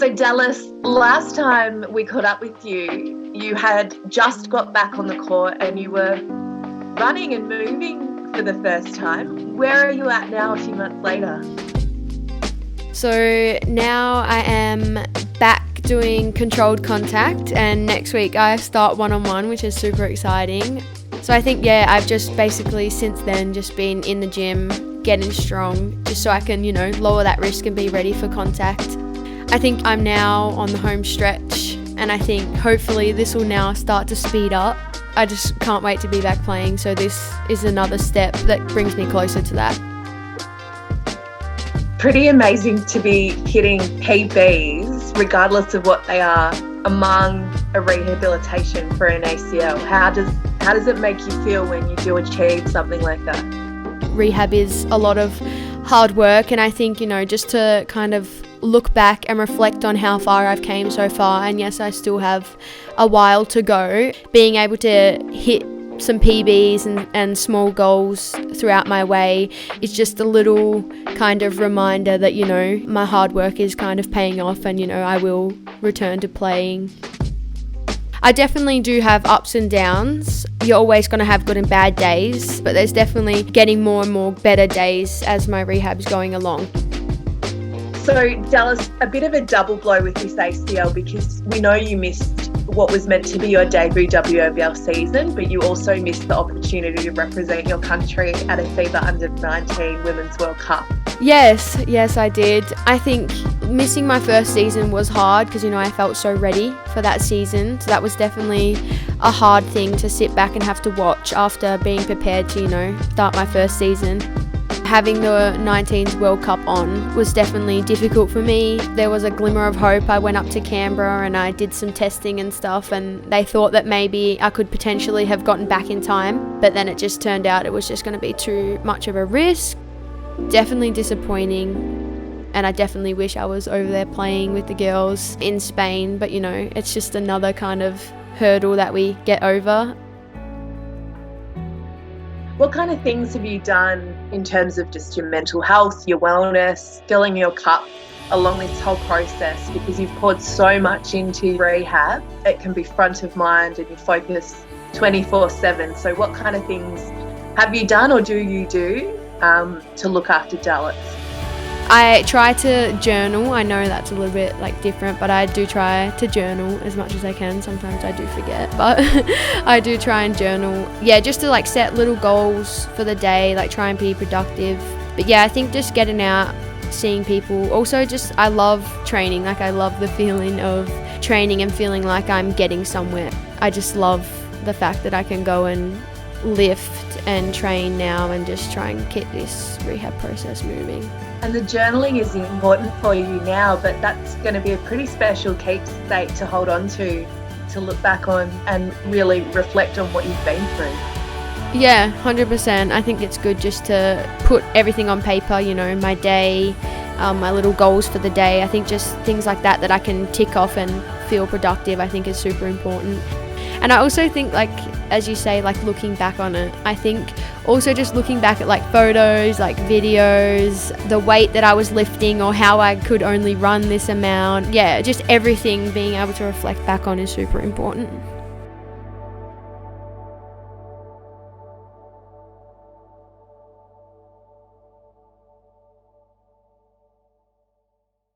So Dallas, last time we caught up with you, you had just got back on the court and you were running and moving for the first time. Where are you at now a few months later? So now I am back doing controlled contact, and next week I start one-on-one, which is super exciting. So I think, I've just basically since then just been in the gym, getting strong, just so I can, lower that risk and be ready for contact. I think I'm now on the home stretch, and I think hopefully this will now start to speed up. I just can't wait to be back playing, so this is another step that brings me closer to that. Pretty amazing to be hitting PBs, regardless of what they are, among a rehabilitation for an ACL. How does it make you feel when you do achieve something like that? Rehab is a lot of hard work, and I think, just to kind of look back and reflect on how far I've came so far, and yes, I still have a while to go, being able to hit some PBs and small goals throughout my way is just a little kind of reminder that, my hard work is kind of paying off, and, I will return to playing. I definitely do have ups and downs. You're always going to have good and bad days, but there's definitely getting more and more better days as my rehab's going along. So Dallas, a bit of a double blow with this ACL, because we know you missed what was meant to be your debut WNBL season, but you also missed the opportunity to represent your country at a FIBA Under-19 Women's World Cup. Yes, I did. I think missing my first season was hard because, I felt so ready for that season. So that was definitely a hard thing to sit back and have to watch after being prepared to, start my first season. Having the 19s World Cup on was definitely difficult for me. There was a glimmer of hope. I went up to Canberra and I did some testing and stuff, and they thought that maybe I could potentially have gotten back in time, but then it just turned out it was just going to be too much of a risk. Definitely disappointing, and I definitely wish I was over there playing with the girls in Spain, but it's just another kind of hurdle that we get over. What kind of things have you done in terms of just your mental health, your wellness, filling your cup along this whole process? Because you've poured so much into rehab, it can be front of mind and you focus 24/7. So what kind of things have you done or do you do to look after Dallas? I try to journal. I know that's a little bit different, but I do try to journal as much as I can. Sometimes I do forget, but I do try and journal. Just to set little goals for the day, try and be productive. But I think just getting out, seeing people. Also I love training. I love the feeling of training and feeling like I'm getting somewhere. I just love the fact that I can go and lift and train now and just try and keep this rehab process moving. And the journaling is important for you now, but that's going to be a pretty special keepsake to hold on to look back on and really reflect on what you've been through. 100%. I think it's good just to put everything on paper, my day, my little goals for the day. I think just things like that I can tick off and feel productive, I think is super important. And I also think, as you say, looking back on it, I think also just looking back at photos, videos, the weight that I was lifting or how I could only run this amount. Just everything being able to reflect back on is super important.